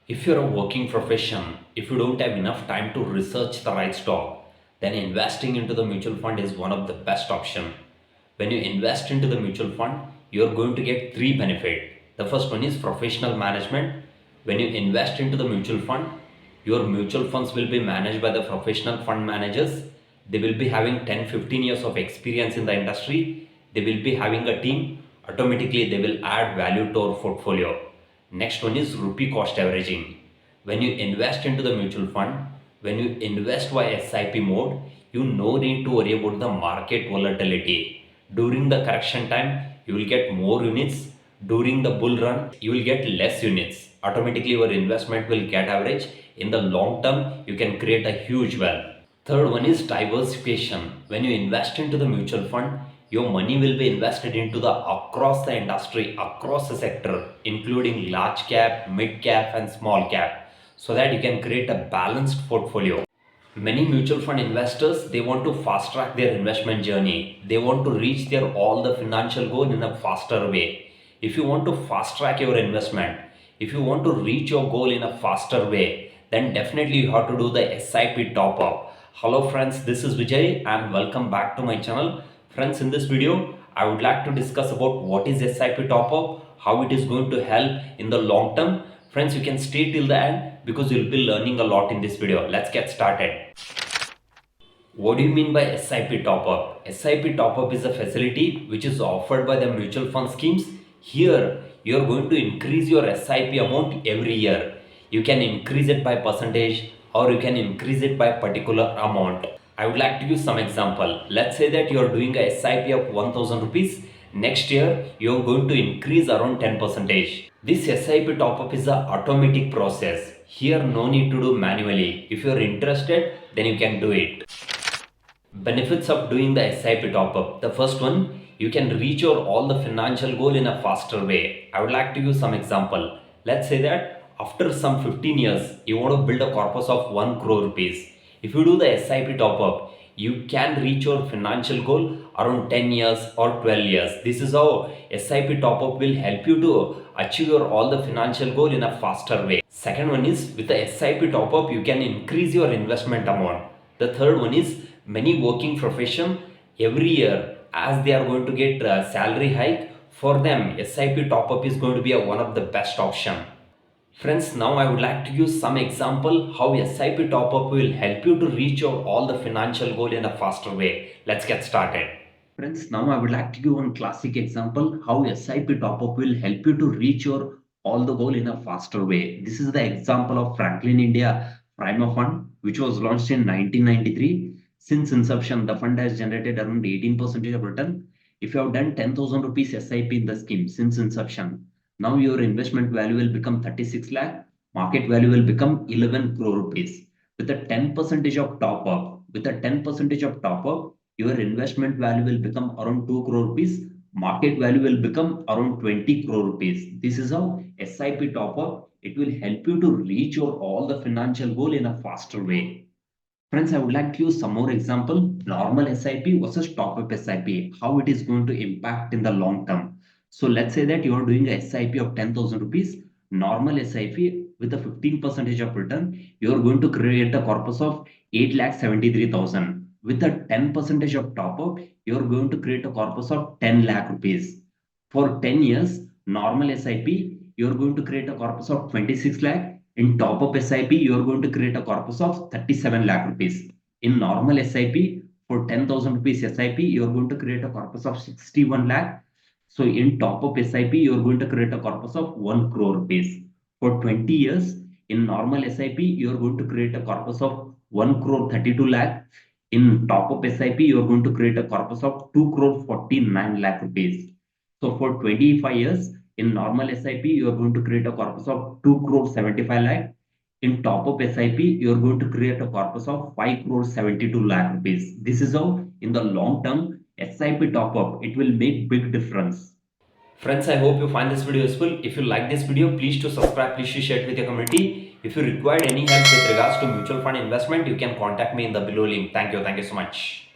If you're a working profession, if you don't have enough time to research the right stock, then investing into the mutual fund is one of the best option. When you invest into the mutual fund, you're going to get three benefits. The first one is professional management. When you invest into the mutual fund, your mutual funds will be managed by the professional fund managers. They will be having 10-15 years of experience in the industry. They will be having a team. Automatically, they will add value to our portfolio. Next one is rupee cost averaging. When you invest into the mutual fund, when you invest via SIP mode, you no need to worry about the market volatility. During the correction time, you will get more units. During the bull run, you will get less units. Automatically, your investment will get average. In the long term, you can create a huge wealth. Third one is diversification. When you invest into the mutual fund, your money will be invested into the across the industry, across the sector, including large cap, mid cap, and small cap, so that you can create a balanced portfolio. Many mutual fund investors, they want to fast track their investment journey. They want to reach their all the financial goal in a faster way. If you want to fast track your investment, if you want to reach your goal in a faster way, then definitely you have to do the SIP top up. Hello friends, this is Vijay and welcome back to my channel. Friends, in this video, I would like to discuss about what is SIP top up, how it is going to help in the long term. Friends, you can stay till the end because you'll be learning a lot in this video. Let's get started. What do you mean by SIP top up? SIP top up is a facility which is offered by the mutual fund schemes. Here, you are going to increase your SIP amount every year. You can increase it by percentage or you can increase it by particular amount. I would like to give some example. Let's say that you are doing a SIP of 1000 rupees. Next year, you are going to increase around 10 percentage. This SIP top up is an automatic process. Here, no need to do manually. If you are interested, then you can do it. Benefits of doing the SIP top up. The first one, you can reach your all the financial goal in a faster way. I would like to give some example. Let's say that after some 15 years, you want to build a corpus of 1 crore rupees. If you do the SIP top up, you can reach your financial goal around 10 years or 12 years. This is how SIP top up will help you to achieve your all the financial goal in a faster way. Second one is with the SIP top up, you can increase your investment amount. The third one is many working profession every year as they are going to get a salary hike, for them SIP top up is going to be one of the best option. Friends, now I would like to give some example how SIP top up will help you to reach your all the financial goal in a faster way. Let's get started. Friends, now I would like to give one classic example how SIP top up will help you to reach your all the goal in a faster way. This is the example of Franklin India Prima Fund, which was launched in 1993. Since inception, the fund has generated around 18% of return. If you have done 10,000 rupees SIP in the scheme since inception, now your investment value will become 36 lakh. Market value will become 11 crore rupees. With a 10% of top up, your investment value will become around 2 crore rupees. Market value will become around 20 crore rupees. This is how SIP top up, it will help you to reach your all the financial goal in a faster way. Friends, I would like to use some more example, normal SIP versus top-up SIP, how it is going to impact in the long term. So let's say that you are doing a SIP of 10,000 rupees, normal SIP with a 15% of return, you are going to create a corpus of 8,73,000. With a 10% of top-up, you are going to create a corpus of 10 lakh rupees. For 10 years, normal SIP, you are going to create a corpus of 26 lakh. In top up SIP, you are going to create a corpus of 37 lakh rupees. In normal SIP, for 10,000 rupees SIP, you are going to create a corpus of 61 lakh. So in top up SIP, you are going to create a corpus of 1 crore rupees. For 20 years, in normal SIP, you are going to create a corpus of 1 crore 32 lakh. In top up SIP, you are going to create a corpus of 2 crore 49 lakh rupees. So for 25 years, in normal SIP, you are going to create a corpus of 2 crore 75 lakh. In top up SIP, you are going to create a corpus of 5 crore 72 lakh rupees. This is how in the long term SIP top up, it will make big difference. Friends, I hope you find this video useful. If you like this video, please to subscribe, please to share it with your community. If you require any help with regards to mutual fund investment, you can contact me in the below link. Thank you so much.